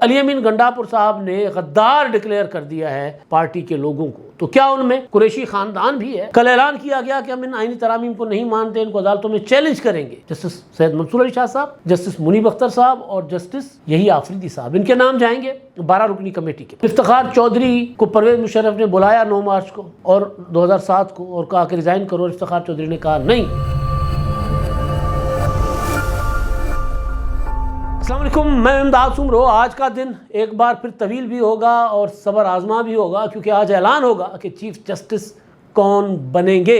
علی امین گنڈاپور صاحب نے غدار ڈکلیئر کر دیا ہے پارٹی کے لوگوں کو، تو کیا ان میں قریشی خاندان بھی ہے؟ کل اعلان کیا گیا کہ ہم ان آئینی ترامیم کو نہیں مانتے، ان کو عدالتوں میں چیلنج کریں گے۔ جسٹس سید منصور علی شاہ صاحب، جسٹس منیب اختر صاحب اور جسٹس یحییٰ آفریدی صاحب، ان کے نام جائیں گے 12 رکنی کمیٹی کے۔ افتخار چودھری کو پرویز مشرف نے بلایا 9 مارچ کو اور 2007 کو اور کہا کہ ریزائن کرو، اور افتخار چودھری نے کہا نہیں۔ السلام علیکم، میں امداد سمرو۔ آج کا دن ایک بار پھر طویل بھی ہوگا اور صبر آزما بھی ہوگا، کیونکہ آج اعلان ہوگا کہ چیف جسٹس کون بنیں گے۔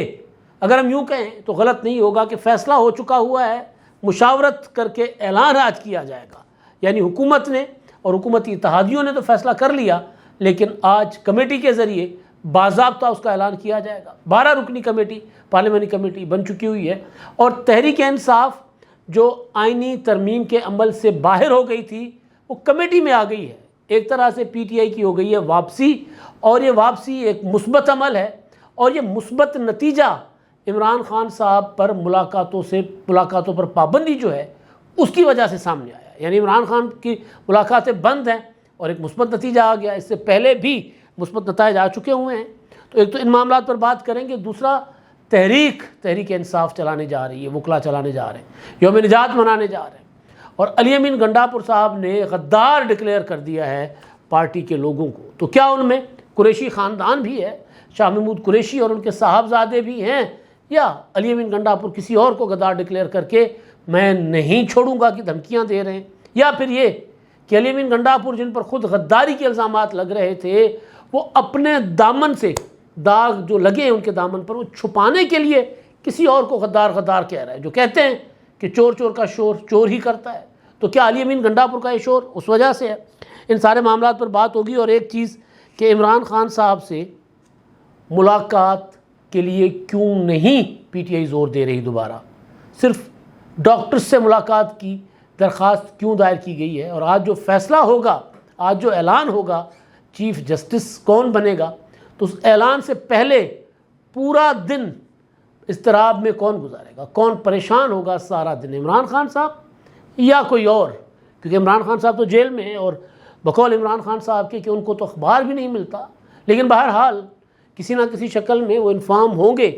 اگر ہم یوں کہیں تو غلط نہیں ہوگا کہ فیصلہ ہو چکا ہوا ہے، مشاورت کر کے اعلان آج کیا جائے گا۔ یعنی حکومت نے اور حکومتی اتحادیوں نے تو فیصلہ کر لیا، لیکن آج کمیٹی کے ذریعے باضابطہ اس کا اعلان کیا جائے گا۔ 12 رکنی کمیٹی، پارلیمانی کمیٹی بن چکی ہوئی ہے، اور تحریک انصاف جو آئینی ترمیم کے عمل سے باہر ہو گئی تھی وہ کمیٹی میں آ گئی ہے۔ ایک طرح سے پی ٹی آئی کی ہو گئی ہے واپسی، اور یہ واپسی ایک مثبت عمل ہے، اور یہ مثبت نتیجہ عمران خان صاحب پر ملاقاتوں پر پابندی جو ہے اس کی وجہ سے سامنے آیا ہے۔ یعنی عمران خان کی ملاقاتیں بند ہیں اور ایک مثبت نتیجہ آ گیا۔ اس سے پہلے بھی مثبت نتائج آ چکے ہوئے ہیں۔ تو ایک تو ان معاملات پر بات کریں گے، دوسرا تحریک انصاف چلانے جا رہی ہے، وکلا چلانے جا رہے ہیں، یوم نجات منانے جا رہے ہیں، اور علی امین گنڈاپور صاحب نے غدار ڈکلیئر کر دیا ہے پارٹی کے لوگوں کو۔ تو کیا ان میں قریشی خاندان بھی ہے، شاہ محمود قریشی اور ان کے صاحبزادے بھی ہیں، یا علی امین گنڈاپور کسی اور کو غدار ڈکلیئر کر کے میں نہیں چھوڑوں گا کی دھمکیاں دے رہے ہیں، یا پھر یہ کہ علی امین گنڈاپور جن پر خود غداری کے الزامات لگ رہے تھے وہ اپنے دامن سے داغ جو لگے ہیں ان کے دامن پر، وہ چھپانے کے لیے کسی اور کو غدار کہہ رہا ہے، جو کہتے ہیں کہ چور کا شور چور ہی کرتا ہے۔ تو کیا علی امین گنڈاپور کا یہ شور اس وجہ سے ہے؟ ان سارے معاملات پر بات ہوگی۔ اور ایک چیز کہ عمران خان صاحب سے ملاقات کے لیے کیوں نہیں پی ٹی آئی زور دے رہی، دوبارہ صرف ڈاکٹر سے ملاقات کی درخواست کیوں دائر کی گئی ہے؟ اور آج جو فیصلہ ہوگا، آج جو اعلان ہوگا چیف جسٹس کون بنے گا، تو اس اعلان سے پہلے پورا دن اضطراب میں کون گزارے گا، کون پریشان ہوگا سارا دن، عمران خان صاحب یا کوئی اور؟ کیونکہ عمران خان صاحب تو جیل میں ہیں، اور بقول عمران خان صاحب کے کہ ان کو تو اخبار بھی نہیں ملتا، لیکن بہرحال کسی نہ کسی شکل میں وہ انفارم ہوں گے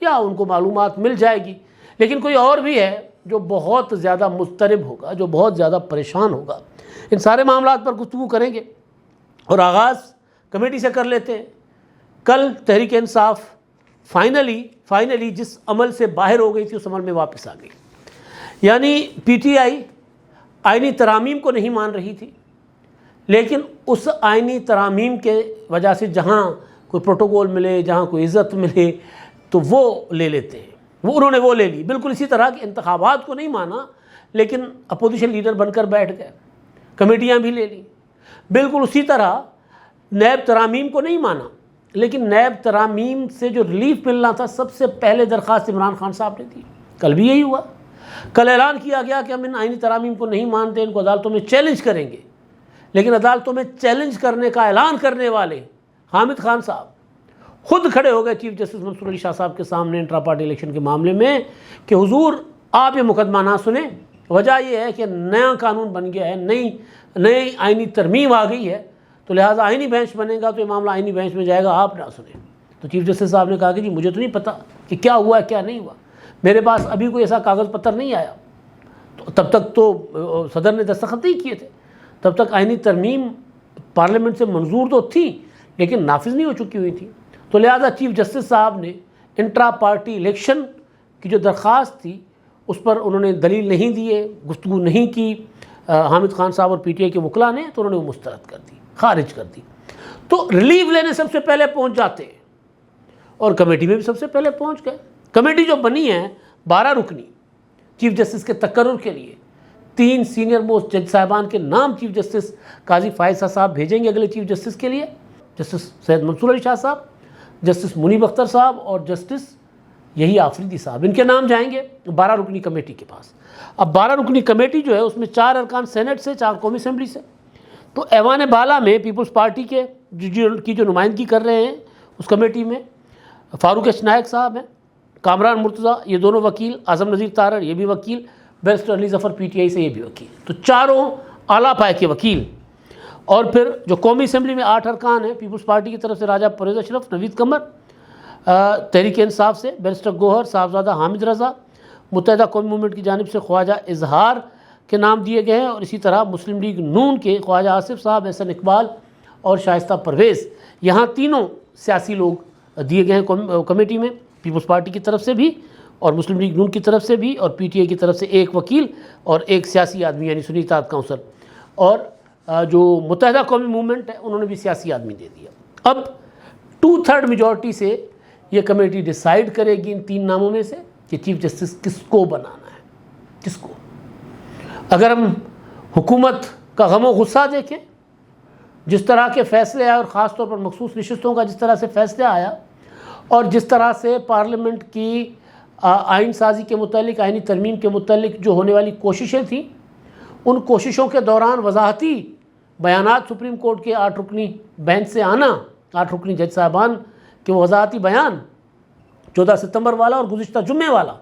یا ان کو معلومات مل جائے گی۔ لیکن کوئی اور بھی ہے جو بہت زیادہ مضطرب ہوگا، جو بہت زیادہ پریشان ہوگا۔ ان سارے معاملات پر گفتگو کریں گے، اور آغاز کمیٹی سے کر لیتے ہیں۔ کل تحریک انصاف فائنلی جس عمل سے باہر ہو گئی تھی اس عمل میں واپس آ گئی۔ یعنی پی ٹی آئی آئینی ترامیم کو نہیں مان رہی تھی، لیکن اس آئینی ترامیم کے وجہ سے جہاں کوئی پروٹوکول ملے، جہاں کوئی عزت ملے تو وہ لے لیتے ہیں، انہوں نے وہ لے لی۔ بالکل اسی طرح کہ انتخابات کو نہیں مانا لیکن اپوزیشن لیڈر بن کر بیٹھ گئے، کمیٹیاں بھی لے لی۔ بالکل اسی طرح نیب ترامیم کو نہیں مانا، لیکن نیب ترامیم سے جو ریلیف ملنا تھا سب سے پہلے درخواست عمران خان صاحب نے دی۔ کل بھی یہی ہوا۔ کل اعلان کیا گیا کہ ہم ان آئینی ترامیم کو نہیں مانتے، ان کو عدالتوں میں چیلنج کریں گے، لیکن عدالتوں میں چیلنج کرنے کا اعلان کرنے والے حامد خان صاحب خود کھڑے ہو گئے چیف جسٹس منصور علی شاہ صاحب کے سامنے انٹرا پارٹی الیکشن کے معاملے میں کہ حضور آپ یہ مقدمہ نہ سنیں، وجہ یہ ہے کہ نیا قانون بن گیا ہے، نئی آئینی ترمیم آ گئی ہے، تو لہٰذا آئینی بینچ بنے گا تو یہ معاملہ آئینی بینچ میں جائے گا، آپ نہ سنیں۔ تو چیف جسٹس صاحب نے کہا کہ جی مجھے تو نہیں پتہ کہ کیا ہوا ہے کیا نہیں ہوا، میرے پاس ابھی کوئی ایسا کاغذ پتر نہیں آیا۔ تو تب تک تو صدر نے دستخط نہیں کیے تھے، تب تک آئینی ترمیم پارلیمنٹ سے منظور تو تھی لیکن نافذ نہیں ہو چکی ہوئی تھی۔ تو لہٰذا چیف جسٹس صاحب نے انٹرا پارٹی الیکشن کی جو درخواست تھی اس پر انہوں نے دلیل نہیں دیے، گفتگو نہیں کی حامد خان صاحب اور پی ٹی آئی کے وکلا نے، تو انہوں نے وہ مسترد کر دی، خارج کر دی۔ تو ریلیف لینے سب سے پہلے پہنچ جاتے ہیں، اور کمیٹی میں بھی سب سے پہلے پہنچ گئے۔ کمیٹی جو بنی ہے 12 رکنی چیف جسٹس کے تقرر کے لیے، 3 سینئر موسٹ جج صاحبان کے نام چیف جسٹس قاضی فائز صاحب بھیجیں گے اگلے چیف جسٹس کے لیے، جسٹس سید منصور علی شاہ صاحب، جسٹس منیب اختر صاحب اور جسٹس یحییٰ آفریدی صاحب، ان کے نام جائیں گے 12 رکنی کمیٹی کے پاس۔ اب 12 رکنی کمیٹی جو ہے اس میں 4 ارکان سینٹ سے، 4 قومی اسمبلی سے۔ تو ایوان بالا میں پیپلز پارٹی کے کی جو نمائندگی کر رہے ہیں اس کمیٹی میں فاروق ایچ نائک صاحب ہیں، کامران مرتضیٰ یہ دونوں وکیل، اعظم نذیر تارڑ یہ بھی وکیل، barrister Ali Zafar P T I سے یہ بھی وکیل۔ تو چاروں اعلیٰ پائے کے وکیل اور پھر جو قومی اسمبلی میں 8 ارکان ہیں، پیپلز پارٹی کی طرف سے راجہ پرویز اشرف، نوید قمر، تحریک انصاف سے بیرسٹر گوہر صاحبزادہ حامد رضا، متحدہ قومی موومنٹ کی جانب سے خواجہ اظہار کے نام دیے گئے ہیں، اور اسی طرح مسلم لیگ نون کے خواجہ آصف صاحب، احسن اقبال اور شائستہ پرویز، یہاں تینوں سیاسی لوگ دیے گئے ہیں کمیٹی میں، پیپلز پارٹی کی طرف سے بھی اور مسلم لیگ نون کی طرف سے بھی، اور پی ٹی آئی کی طرف سے ایک وکیل اور ایک سیاسی آدمی یعنی سنی اتحاد کونسل، اور جو متحدہ قومی موومنٹ ہے انہوں نے بھی سیاسی آدمی دے دیا۔ اب 2/3 میجورٹی سے یہ کمیٹی ڈیسائیڈ کرے گی ان 3 ناموں میں سے کہ چیف جسٹس کس کو بنانا ہے، کس کو۔ اگر ہم حکومت کا غم و غصہ دیکھیں، جس طرح کے فیصلے آئے اور خاص طور پر مخصوص نشستوں کا جس طرح سے فیصلہ آیا، اور جس طرح سے پارلیمنٹ کی آئین سازی کے متعلق، آئینی ترمیم کے متعلق جو ہونے والی کوششیں تھیں، ان کوششوں کے دوران وضاحتی بیانات سپریم کورٹ کے 8 رکنی بینچ سے آنا، 8 رکنی جج صاحبان کے وہ وضاحتی بیان 14 ستمبر والا اور گزشتہ جمعے والا،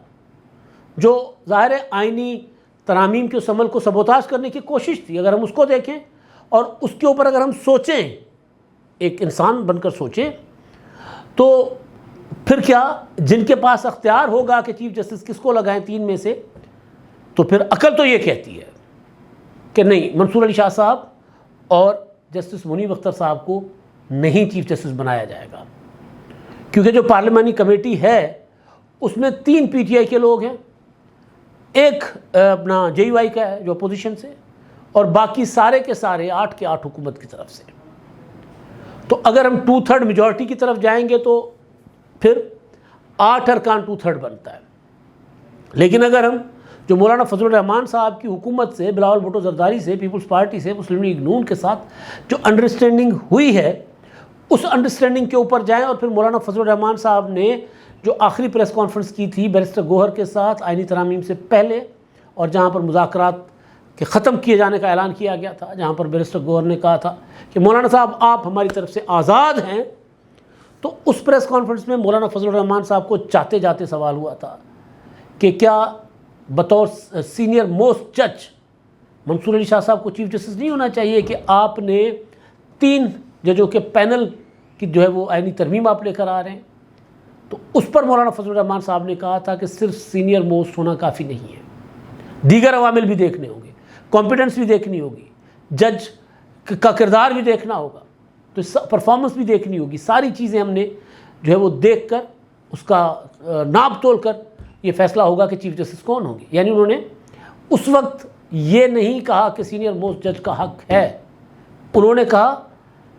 جو ظاہر آئینی ترامیم کے اس عمل کو سبوتاژ کرنے کی کوشش تھی، اگر ہم اس کو دیکھیں اور اس کے اوپر اگر ہم سوچیں، ایک انسان بن کر سوچیں، تو پھر کیا جن کے پاس اختیار ہوگا کہ چیف جسٹس کس کو لگائیں 3 میں سے، تو پھر عقل تو یہ کہتی ہے کہ نہیں، منصور علی شاہ صاحب اور جسٹس منیب اختر صاحب کو نہیں چیف جسٹس بنایا جائے گا، کیونکہ جو پارلیمانی کمیٹی ہے اس میں 3 پی ٹی آئی کے لوگ ہیں، ایک اپنا جے یو آئی کا ہے جو اپوزیشن سے، اور باقی سارے کے سارے 8 کے 8 حکومت کی طرف سے۔ تو اگر ہم 2/3 میجورٹی کی طرف جائیں گے تو پھر 8 ارکان 2/3 بنتا ہے، لیکن اگر ہم جو مولانا فضل الرحمان صاحب کی حکومت سے، بلاول بھٹو زرداری سے، پیپلز پارٹی سے، مسلم لیگ نون کے ساتھ جو انڈرسٹینڈنگ ہوئی ہے، اس انڈرسٹینڈنگ کے اوپر جائیں، اور پھر مولانا فضل الرحمان صاحب نے جو آخری پریس کانفرنس کی تھی بیرسٹر گوہر کے ساتھ آئینی ترامیم سے پہلے، اور جہاں پر مذاکرات کے ختم کیے جانے کا اعلان کیا گیا تھا، جہاں پر بیرسٹر گوہر نے کہا تھا کہ مولانا صاحب آپ ہماری طرف سے آزاد ہیں، تو اس پریس کانفرنس میں مولانا فضل الرحمان صاحب کو چاہتے جاتے سوال ہوا تھا کہ کیا بطور سینئر موسٹ جج منصور علی شاہ صاحب کو چیف جسٹس نہیں ہونا چاہیے کہ آپ نے 3 ججوں کے پینل کی جو ہے وہ آئینی ترمیم آپ لے کر آ رہے ہیں؟ تو اس پر مولانا فضل الرحمان صاحب نے کہا تھا کہ صرف سینئر موسٹ ہونا کافی نہیں ہے، دیگر عوامل بھی دیکھنے ہوں گے، کمپیٹنس بھی دیکھنی ہوگی، جج کا کردار بھی دیکھنا ہوگا، تو پرفارمنس بھی دیکھنی ہوگی، ساری چیزیں ہم نے جو ہے وہ دیکھ کر اس کا ناپ تول کر یہ فیصلہ ہوگا کہ چیف جسٹس کون ہوں گے۔ یعنی انہوں نے اس وقت یہ نہیں کہا کہ سینئر موسٹ جج کا حق ہے، انہوں نے کہا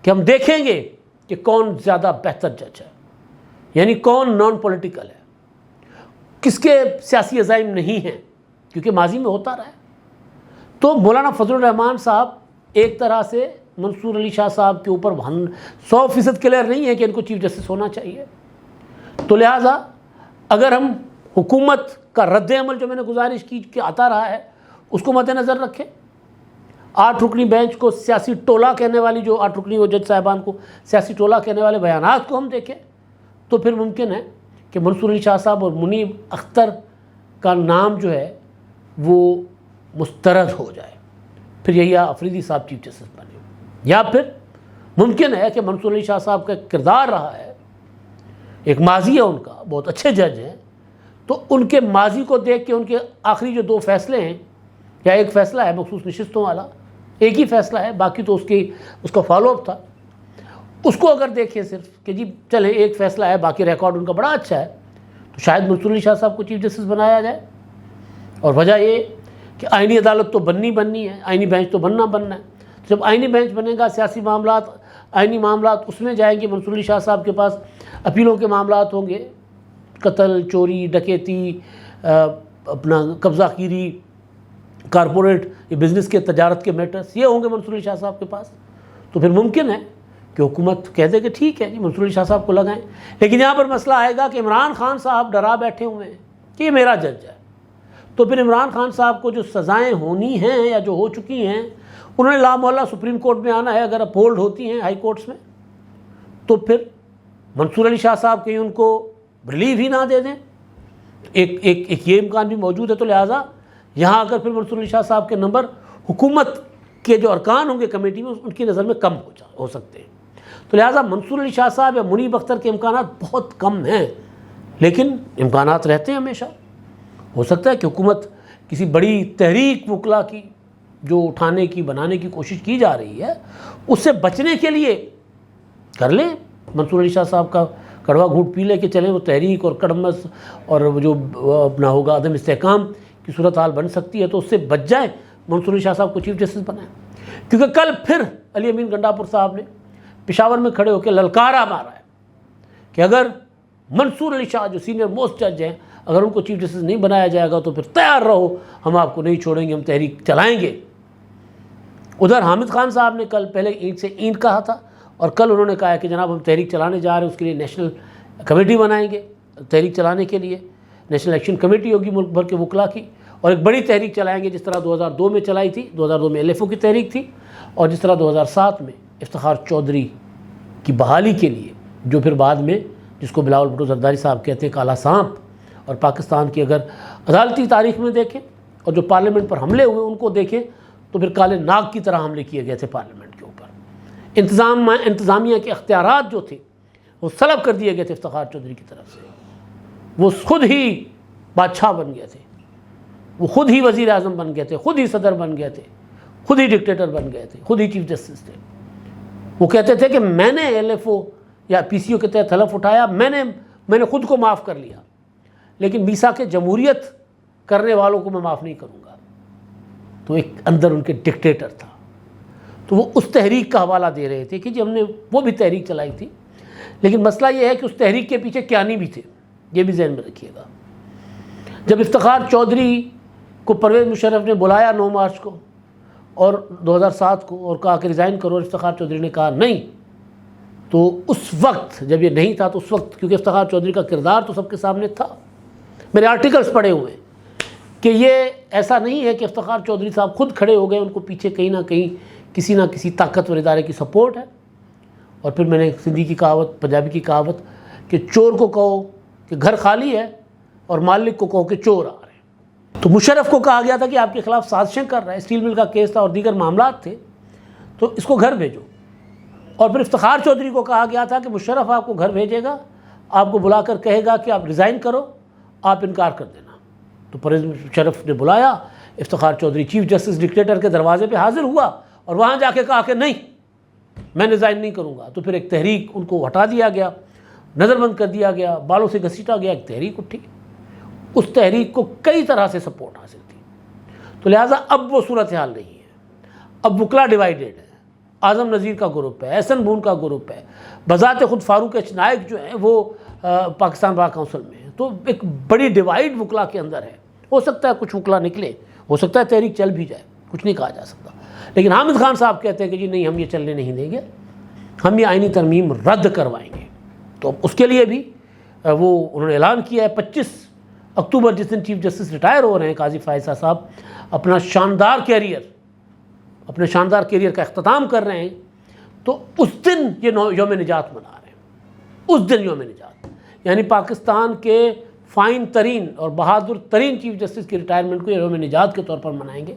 کہ ہم دیکھیں گے کہ کون زیادہ بہتر جج ہے، یعنی کون نان پولیٹیکل ہے، کس کے سیاسی عزائم نہیں ہیں، کیونکہ ماضی میں ہوتا رہا ہے۔ تو مولانا فضل الرحمان صاحب ایک طرح سے منصور علی شاہ صاحب کے اوپر 100% کلیئر نہیں ہے کہ ان کو چیف جسٹس ہونا چاہیے۔ تو لہٰذا اگر ہم حکومت کا رد عمل جو میں نے گزارش کی کہ آتا رہا ہے اس کو مد نظر رکھیں، 8 رکنی بینچ کو سیاسی ٹولہ کہنے والی، جو 8 رکنی وہ جج صاحبان کو سیاسی ٹولہ کہنے والے بیانات کو ہم دیکھیں، تو پھر ممکن ہے کہ منصور علی شاہ صاحب اور منیب اختر کا نام جو ہے وہ مسترد ہو جائے، پھر یحییٰ افریدی صاحب چیف جسٹس بنے، یا پھر ممکن ہے کہ منصور علی شاہ صاحب کا کردار رہا ہے، ایک ماضی ہے ان کا، بہت اچھے جج ہیں، تو ان کے ماضی کو دیکھ کے ان کے آخری جو 2 فیصلے ہیں، یا ایک فیصلہ ہے مخصوص نشستوں والا، ایک ہی فیصلہ ہے، باقی تو اس کا فالو اپ تھا، اس کو اگر دیکھیں صرف کہ جی چلے ایک فیصلہ ہے، باقی ریکارڈ ان کا بڑا اچھا ہے، تو شاید منصور علی شاہ صاحب کو چیف جسٹس بنایا جائے۔ اور وجہ یہ کہ آئینی عدالت تو بننی ہے، آئینی بینچ تو بننا ہے، جب آئینی بینچ بنے گا، سیاسی معاملات، آئینی معاملات اس میں جائیں گے، منصور علی شاہ صاحب کے پاس اپیلوں کے معاملات ہوں گے، قتل، چوری، ڈکیتی، اپنا قبضہ گیری، کارپوریٹ یا بزنس کے تجارت کے میٹرز، یہ ہوں گے منصور علی شاہ صاحب کے پاس، تو پھر ممکن ہے کہ حکومت کہہ دے کہ ٹھیک ہے جی منصور علی شاہ صاحب کو لگائیں۔ لیکن یہاں پر مسئلہ آئے گا کہ عمران خان صاحب ڈرا بیٹھے ہوئے ہیں کہ یہ میرا جج ہے، تو پھر عمران خان صاحب کو جو سزائیں ہونی ہیں یا جو ہو چکی ہیں، انہوں نے لامحالہ سپریم کورٹ میں آنا ہے، اگر اپہولڈ ہوتی ہیں ہائی کورٹس میں، تو پھر منصور علی شاہ صاحب کہیں ان کو ریلیف ہی نہ دے دیں، ایک یہ امکان بھی موجود ہے۔ تو لہٰذا یہاں اگر پھر منصور علی شاہ صاحب کے نمبر حکومت کے جو ارکان ہوں گے کمیٹی میں ان کی نظر میں کم ہو سکتے ہیں. تو لہٰذا منصور علی شاہ صاحب یا منیب اختر کے امکانات بہت کم ہیں، لیکن امکانات رہتے ہیں ہمیشہ. ہو سکتا ہے کہ حکومت کسی بڑی تحریک وکلا کی جو اٹھانے کی بنانے کی کوشش کی جا رہی ہے اس سے بچنے کے لیے کر لیں. منصور علی شاہ صاحب کا کڑوا گھونٹ پی لے کے چلیں، وہ تحریک اور کڑمس اور وہ جو اپنا ہوگا عدم استحکام کی صورتحال بن سکتی ہے تو اس سے بچ جائیں، منصور علی شاہ صاحب کو چیف جسٹس بنائیں. کیونکہ کل پھر علی امین گنڈاپور صاحب نے پشاور میں کھڑے ہو کے للکارا مارا ہے کہ اگر منصور علی شاہ جو سینئر موسٹ جج ہیں اگر ان کو چیف جسٹس نہیں بنایا جائے گا تو پھر تیار رہو، ہم آپ کو نہیں چھوڑیں گے، ہم تحریک چلائیں گے. ادھر حامد خان صاحب نے کل پہلے اینٹ سے اینٹ کہا تھا اور کل انہوں نے کہا کہ جناب ہم تحریک چلانے جا رہے ہیں، اس کے لیے نیشنل کمیٹی بنائیں گے. تحریک چلانے کے لیے نیشنل ایکشن کمیٹی ہوگی ملک بھر کے وکلا کی، اور ایک بڑی تحریک چلائیں گے جس طرح 2002 میں چلائی تھی. 2002 میں LFO کی تحریک تھی، اور جس طرح 2007 میں افتخار چودھری کی بحالی کے لیے، جو پھر بعد میں جس کو بلاول بھٹو زرداری صاحب کہتے ہیں کالا سانپ. اور پاکستان کی اگر عدالتی تاریخ میں دیکھیں اور جو پارلیمنٹ پر حملے ہوئے ان کو دیکھیں تو پھر کالے ناگ کی طرح حملے کیے گئے تھے پارلیمنٹ کے اوپر. انتظامیہ کے اختیارات جو تھے وہ سلب کر دیے گئے تھے افتخار چودھری کی طرف سے. وہ خود ہی بادشاہ بن گئے تھے، وہ خود ہی وزیر اعظم بن گئے تھے، خود ہی صدر بن گئے تھے، خود ہی ڈکٹیٹر بن گئے تھے، خود ہی چیف جسٹس تھے. وہ کہتے تھے کہ میں نے LFO یا PCO کے تحت حلف اٹھایا، میں نے خود کو معاف کر لیا، لیکن میثاق جمہوریت کرنے والوں کو میں معاف نہیں کروں گا. تو ایک اندر ان کے ڈکٹیٹر تھا. تو وہ اس تحریک کا حوالہ دے رہے تھے کہ جی ہم نے وہ بھی تحریک چلائی تھی، لیکن مسئلہ یہ ہے کہ اس تحریک کے پیچھے کیانی بھی تھے، یہ بھی ذہن میں رکھیے گا. جب افتخار چودھری کو پرویز مشرف نے بلایا 9 مارچ کو اور 2007 کو اور کہا کہ ریزائن کرو، اور افتخار چودھری نے کہا نہیں، تو اس وقت جب یہ نہیں تھا تو اس وقت کیونکہ افتخار چودھری کا کردار تو سب کے سامنے تھا، میرے آرٹیکلز پڑھے ہوئے ہیں کہ یہ ایسا نہیں ہے کہ افتخار چودھری صاحب خود کھڑے ہو گئے، ان کو پیچھے کہیں نہ کہیں کسی نہ کسی طاقتور ادارے کی سپورٹ ہے. اور پھر میں نے سندھی کی کہاوت، پنجابی کی کہاوت کہ چور کو کہو کہ گھر خالی ہے اور مالک کو کہو کہ چور آ رہے ہیں. تو مشرف کو کہا گیا تھا کہ آپ کے خلاف سازشیں کر رہا ہے، اسٹیل مل کا کیس تھا اور دیگر معاملات تھے، تو اس کو گھر بھیجو. اور پھر افتخار چودھری کو کہا گیا تھا کہ مشرف آپ کو گھر بھیجے گا، آپ کو بلا کر کہے گا کہ آپ ریزائن کرو، آپ انکار کر دینا. تو پرویز مشرف نے بلایا، Iftikhar Chaudhry chief justice dictator کے دروازے پہ حاضر ہوا اور وہاں جا کے کہا کہ نہیں میں ریزائن نہیں کروں گا. تو پھر ایک تحریک ان کو ہٹا دیا گیا، نظر بند کر دیا گیا، بالوں سے گھسیٹا گیا، ایک تحریک اٹھی. اس تحریک کو کئی طرح سے سپورٹ حاصل تھی. تو لہٰذا اب وہ صورتحال نہیں ہے. اب وکلا ڈیوائیڈڈ ہے. اعظم نذیر کا گروپ ہے، احسن بون کا گروپ ہے، بذات خود فاروق ایچ نائک جو ہیں وہ پاکستان بار کونسل میں ہیں. تو ایک بڑی ڈیوائیڈ وکلا کے اندر ہے. ہو سکتا ہے کچھ وکلا نکلے، ہو سکتا ہے تحریک چل بھی جائے، کچھ نہیں کہا جا سکتا. لیکن حامد خان صاحب کہتے ہیں کہ جی نہیں ہم یہ چلنے نہیں دیں گے، ہم یہ آئینی ترمیم رد کروائیں گے. تو اس کے لیے بھی وہ انہوں نے اعلان کیا ہے 25 اکتوبر جس دن چیف جسٹس ریٹائر ہو رہے ہیں قاضی فائزہ صاحب، اپنے شاندار کیریئر کا اختتام کر رہے ہیں، تو اس دن یہ یوم نجات منا رہے ہیں. اس دن یوم نجات یعنی پاکستان کے فائن ترین اور بہادر ترین چیف جسٹس کی ریٹائرمنٹ کو یوم نجات کے طور پر منائیں گے.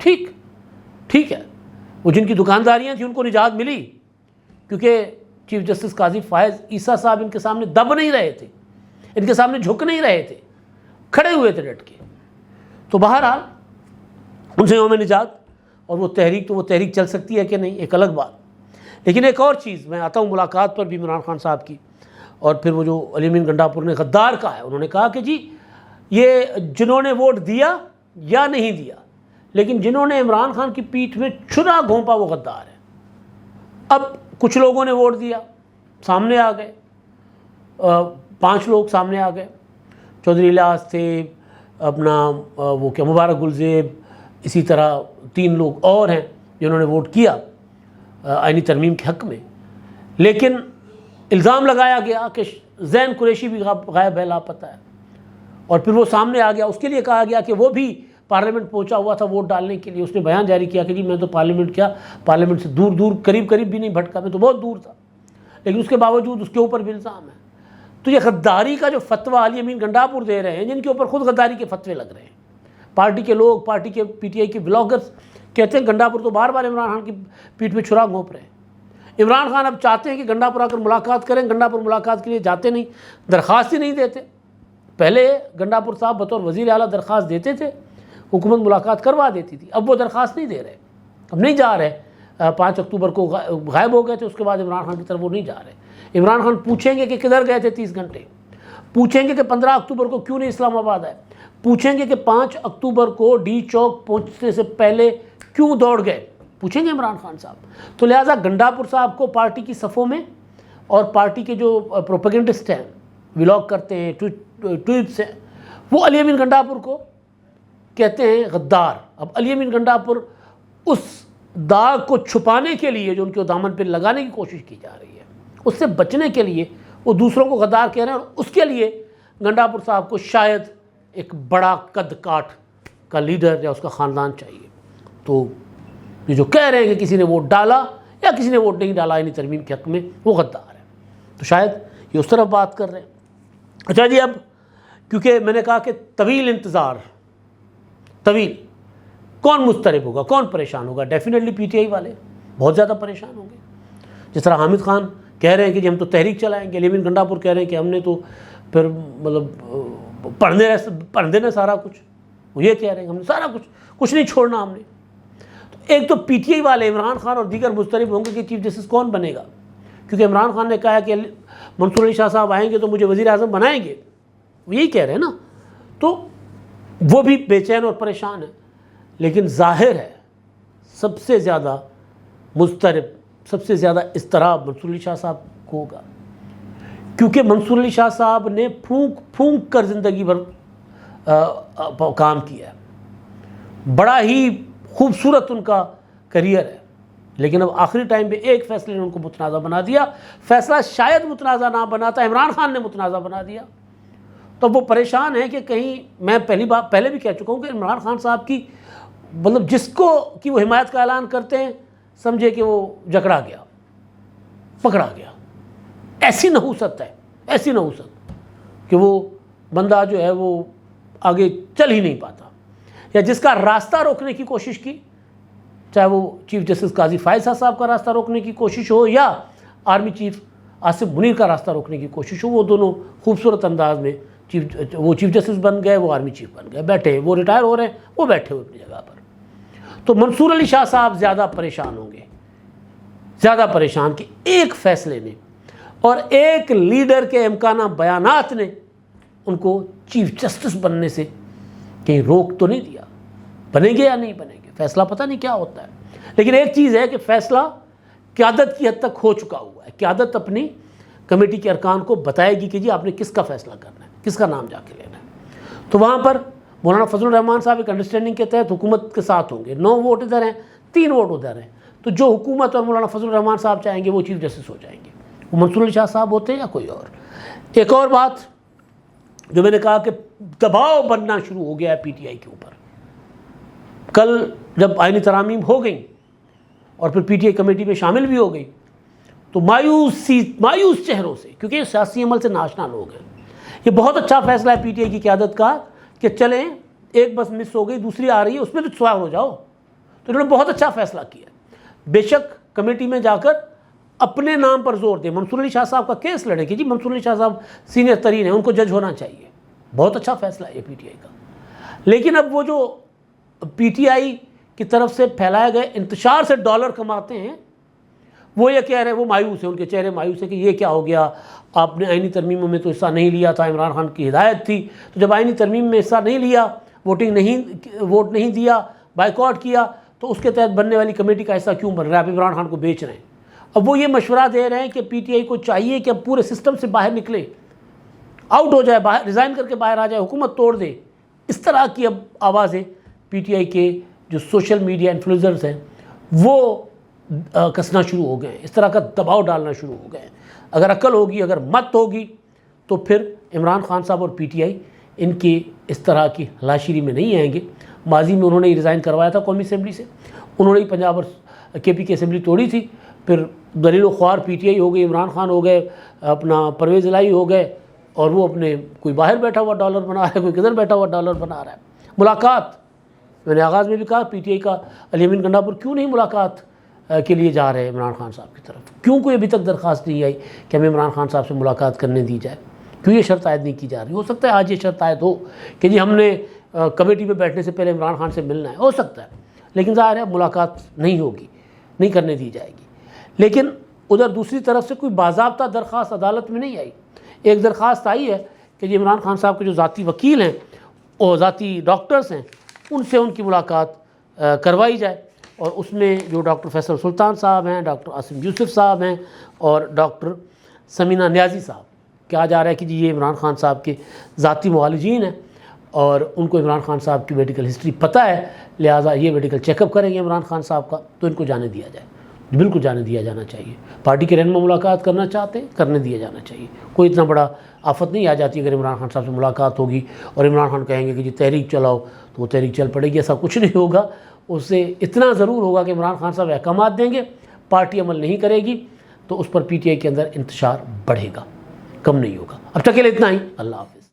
ٹھیک ہے، وہ جن کی دکانداریاں تھیں ان کو نجات ملی کیونکہ چیف جسٹس قاضی فائز عیسیٰ صاحب ان کے سامنے دب نہیں رہے تھے، ان کے سامنے جھک نہیں رہے تھے، کھڑے ہوئے تھے ڈٹ کے. تو بہرحال ان سے یوم نجات. اور وہ تحریک چل سکتی ہے کہ نہیں ایک الگ بات. لیکن ایک اور چیز، میں آتا ہوں ملاقات پر بھی عمران خان صاحب کی، اور پھر وہ جو علی امین گنڈاپور نے غدار کہا ہے، انہوں نے کہا کہ جی یہ جنہوں نے ووٹ دیا یا نہیں دیا، لیکن جنہوں نے عمران خان کی پیٹھ میں چھرا گھونپا وہ غدار ہے. اب کچھ لوگوں نے ووٹ دیا، سامنے آ گئے، 5 لوگ سامنے آ گئے، چودھری الیاس تھے، اپنا وہ کیا مبارک گلزیب، اسی طرح 3 لوگ اور ہیں جنہوں نے ووٹ کیا آئینی ترمیم کے حق میں. لیکن الزام لگایا گیا کہ زین قریشی بھی غائب ہے، لاپتہ ہے. اور پھر وہ سامنے آ گیا، اس کے لیے کہا گیا کہ وہ بھی پارلیمنٹ پہنچا ہوا تھا ووٹ ڈالنے کے لیے. اس نے بیان جاری کیا کہ جی میں تو پارلیمنٹ سے دور قریب بھی نہیں بھٹکا، میں تو بہت دور تھا، لیکن اس کے باوجود اس کے اوپر بھی الزام ہے. تو یہ غداری کا جو فتویٰ علی امین گنڈاپور دے رہے ہیں، جن کے اوپر خود غداری کے فتوے لگ رہے ہیں، پارٹی کے لوگ، پارٹی کے PTI کے بلاگرز کہتے ہیں گنڈا پور تو بار بار عمران خان کی پیٹھ پہ چھرا گھونپ رہے ہیں۔ عمران خان اب چاہتے ہیں کہ گنڈا پور آ کر ملاقات کریں، گنڈا پور ملاقات کے لیے جاتے نہیں، درخواست ہی نہیں دیتے۔ پہلے گنڈا پور صاحب بطور وزیر اعلیٰ درخواست دیتے تھے، حکومت ملاقات کروا دیتی تھی، اب وہ درخواست نہیں دے رہے، اب نہیں جا رہے۔ 5 اکتوبر کو غائب ہو گئے تھے، اس کے بعد عمران خان کی طرف وہ نہیں جا رہے۔ عمران خان پوچھیں گے کہ کدھر گئے تھے 30 گھنٹے، پوچھیں گے کہ 15 اکتوبر کو کیوں نہیں اسلام آباد آئے، پوچھیں گے کہ 5 اکتوبر کو ڈی چوک پہنچنے سے پہلے کیوں دوڑ گئے، پوچھیں گے عمران خان صاحب۔ تو لہٰذا گنڈا پور صاحب کو پارٹی کی صفوں میں اور پارٹی کے جو پروپیگنڈسٹ ہیں، ولاگ کرتے ہیں، ٹویٹس ہیں، وہ علی امین گنڈا پور کو کہتے ہیں غدار۔ اب علی امین گنڈا پور اس داغ کو چھپانے کے لیے جو ان کے دامن پہ لگانے کی کوشش کی جا رہی ہے، اس سے بچنے کے لیے وہ دوسروں کو غدار کہہ رہے ہیں، اور اس کے لیے گنڈا پور صاحب کو شاید ایک بڑا قد کاٹ کا لیڈر یا اس کا خاندان چاہیے۔ تو یہ جو کہہ رہے ہیں کہ کسی نے ووٹ ڈالا یا کسی نے ووٹ نہیں ڈالا آئینی ترمیم کے حق میں، وہ غدار ہے۔ تو شاید یہ اس طرف بات کر رہے ہیں۔ اچھا جی، اب کیونکہ میں نے کہا کہ طویل انتظار، طویل، کون مضطرب ہوگا، کون پریشان ہوگا؟ ڈیفینیٹلی پی ٹی آئی والے بہت زیادہ پریشان ہوں گے۔ جس طرح حامد خان کہہ رہے ہیں کہ جی ہم تو تحریک چلائیں گے، علی امین گنڈا پور کہہ رہے ہیں کہ ہم نے تو پھر مطلب پڑھ دینا سارا کچھ، وہ یہ کہہ رہے ہیں ہم نے سارا کچھ نہیں چھوڑنا ہم نے۔ تو ایک تو پی ٹی آئی والے عمران خان اور دیگر مضطرب ہوں گے کہ چیف جسٹس کون بنے گا، کیونکہ عمران خان نے کہا ہے کہ منصور علی شاہ صاحب آئیں گے تو مجھے وزیر اعظم بنائیں گے، وہ یہی کہہ رہے ہیں نا۔ تو وہ بھی بے چین اور پریشان ہے، لیکن ظاہر ہے سب سے زیادہ مضطرب، سب سے زیادہ اضطراب منصور علی شاہ صاحب کو ہوگا، کیونکہ منصور علی شاہ صاحب نے پھونک کر زندگی بھر کام کیا ہے، بڑا ہی خوبصورت ان کا کریئر ہے، لیکن اب آخری ٹائم پہ ایک فیصلے نے ان کو متنازع بنا دیا۔ فیصلہ شاید متنازع نہ بناتا، عمران خان نے متنازع بنا دیا۔ تو وہ پریشان ہیں کہ کہیں، میں پہلے بھی کہہ چکا ہوں کہ عمران خان صاحب کی مطلب جس کو کہ وہ حمایت کا اعلان کرتے ہیں، سمجھے کہ وہ جکڑا گیا، پکڑا گیا۔ ایسی نحوست ہے، ایسی نحوست کہ وہ بندہ جو ہے وہ آگے چل ہی نہیں پاتا، یا جس کا راستہ روکنے کی کوشش کی، چاہے وہ چیف جسٹس قاضی فائز صاحب کا راستہ روکنے کی کوشش ہو یا آرمی چیف آصف منیر کا راستہ روکنے کی کوشش ہو، وہ دونوں خوبصورت انداز میں وہ چیف جسٹس بن گئے، وہ آرمی چیف بن گئے، بیٹھے، وہ ریٹائر ہو رہے ہیں، وہ بیٹھے ہوئے اپنی جگہ پر۔ تو منصور علی شاہ صاحب زیادہ پریشان ہوں گے، زیادہ پریشان کہ ایک فیصلے نے اور ایک لیڈر کے امکانہ بیانات نے ان کو چیف جسٹس بننے سے کہیں روک تو نہیں دیا۔ بنیں گے یا نہیں بنیں گے، فیصلہ پتہ نہیں کیا ہوتا ہے، لیکن ایک چیز ہے کہ فیصلہ قیادت کی حد تک ہو چکا ہوا ہے۔ قیادت اپنی کمیٹی کے ارکان کو بتائے گی کہ جی آپ نے کس کا فیصلہ کرنا ہے، کس کا نام جا کے لینا ہے۔ تو وہاں پر مولانا فضل الرحمان صاحب ایک انڈرسٹینڈنگ کے تحت حکومت کے ساتھ ہوں گے، 9 ووٹ ادھر ہیں، 3 ووٹ ادھر ہیں، تو جو حکومت اور مولانا فضل الرحمان صاحب چاہیں گے وہ چیف جسٹس ہو جائیں گے، وہ منصور علی شاہ صاحب ہوتے ہیں یا کوئی اور۔ ایک اور بات جو میں نے کہا کہ دباؤ بننا شروع ہو گیا ہے پی ٹی آئی کے اوپر، کل جب آئینی ترامیم ہو گئیں اور پھر پی ٹی آئی کمیٹی میں شامل بھی ہو گئی، تو مایوس چہروں سے، کیونکہ یہ سیاسی عمل سے ناشنا لوگ ہیں، یہ بہت اچھا فیصلہ ہے پی ٹی آئی کی قیادت کا کہ چلیں ایک بس مس ہو گئی، دوسری آ رہی ہے، اس میں تو سوار ہو جاؤ۔ تو انہوں نے بہت اچھا فیصلہ کیا، بے شک کمیٹی میں جا کر اپنے نام پر زور دیں، منصور علی شاہ صاحب کا کیس لڑے کہ جی منصور علی شاہ صاحب سینئر ترین ہیں، ان کو جج ہونا چاہیے، بہت اچھا فیصلہ ہے یہ پی ٹی آئی کا۔ لیکن اب وہ جو پی ٹی آئی کی طرف سے پھیلائے گئے انتشار سے ڈالر کماتے ہیں، وہ یہ کہہ رہے ہیں، وہ مایوس ہیں، ان کے چہرے مایوس ہیں کہ یہ کیا ہو گیا، آپ نے آئینی ترمیموں میں تو حصہ نہیں لیا تھا، عمران خان کی ہدایت تھی، تو جب آئینی ترمیم میں حصہ نہیں لیا، ووٹ نہیں دیا، بائیکاٹ کیا، تو اس کے تحت بننے والی کمیٹی کا حصہ کیوں بن رہا ہے؟ آپ عمران خان کو بیچ رہے ہیں۔ اب وہ یہ مشورہ دے رہے ہیں کہ پی ٹی آئی کو چاہیے کہ اب پورے سسٹم سے باہر نکلے، آؤٹ ہو جائے، باہر ریزائن کر کے باہر آ جائے، حکومت توڑ دے۔ اس طرح کی اب آوازیں پی ٹی آئی کے جو سوشل میڈیا انفلوئنسرز ہیں وہ کسنا شروع ہو گئے ہیں، اس طرح کا دباؤ ڈالنا شروع ہو گئے ہیں۔ اگر عقل ہوگی، اگر مت ہوگی، تو پھر عمران خان صاحب اور پی ٹی آئی ان کی اس طرح کی ہلاشیری میں نہیں آئیں گے۔ ماضی میں انہوں نے ریزائن کروایا تھا قومی اسمبلی سے، انہوں نے پنجاب اور کے پی کی اسمبلی توڑی تھی، پھر دلیل و خوار پی ٹی آئی ہو گئی، عمران خان ہو گئے، اپنا پرویز الہی ہو گئے، اور وہ اپنے کوئی باہر بیٹھا ہوا ڈالر بنا رہا ہے، کوئی کدھر بیٹھا ہوا ڈالر بنا رہا ہے۔ میں نے آغاز میں بھی کہا پی ٹی آئی کا علی امین گنڈاپور کیوں نہیں ملاقات کے لیے جا رہے ہیں عمران خان صاحب کی طرف؟ کیوں کوئی ابھی تک درخواست نہیں آئی کہ ہمیں عمران خان صاحب سے ملاقات کرنے دی جائے؟ کیوں یہ شرط عائد نہیں کی جا رہی؟ ہو سکتا ہے آج یہ شرط عائد ہو کہ جی ہم نے کمیٹی میں بیٹھنے سے پہلے عمران خان سے ملنا ہے، ہو سکتا ہے، لیکن ظاہر ہے ملاقات نہیں ہوگی، نہیں کرنے دی جائے گی۔ لیکن ادھر دوسری طرف سے کوئی باضابطہ درخواست عدالت میں نہیں آئی۔ ایک درخواست آئی ہے کہ جی عمران خان صاحب کے جو ذاتی وکیل ہیں اور ذاتی ڈاکٹرز ہیں ان سے ان کی ملاقات کروائی جائے، اور اس میں جو ڈاکٹر فیصل سلطان صاحب ہیں، ڈاکٹر عاصم یوسف صاحب ہیں اور ڈاکٹر سمینہ نیازی صاحب، کہا جا رہا ہے کہ جی یہ عمران خان صاحب کے ذاتی معالجین ہیں اور ان کو عمران خان صاحب کی میڈیکل ہسٹری پتہ ہے، لہٰذا یہ میڈیکل چیک اپ کریں گے عمران خان صاحب کا، تو ان کو جانے دیا جائے۔ بالکل جانے دیا جانا چاہیے۔ پارٹی کے رہنما ملاقات کرنا چاہتے ہیں، کرنے دیا جانا چاہیے۔ کوئی اتنا بڑا آفت نہیں آ جاتی اگر عمران خان صاحب سے ملاقات ہوگی اور عمران خان کہیں گے کہ جی تحریک چلاؤ تو وہ تحریک چل پڑے گی، ایسا کچھ نہیں ہوگا۔ اس سے اتنا ضرور ہوگا کہ عمران خان صاحب احکامات دیں گے، پارٹی عمل نہیں کرے گی تو اس پر پی ٹی آئی کے اندر انتشار بڑھے گا، کم نہیں ہوگا۔ اب تک کے لیے اتنا ہی، اللہ حافظ۔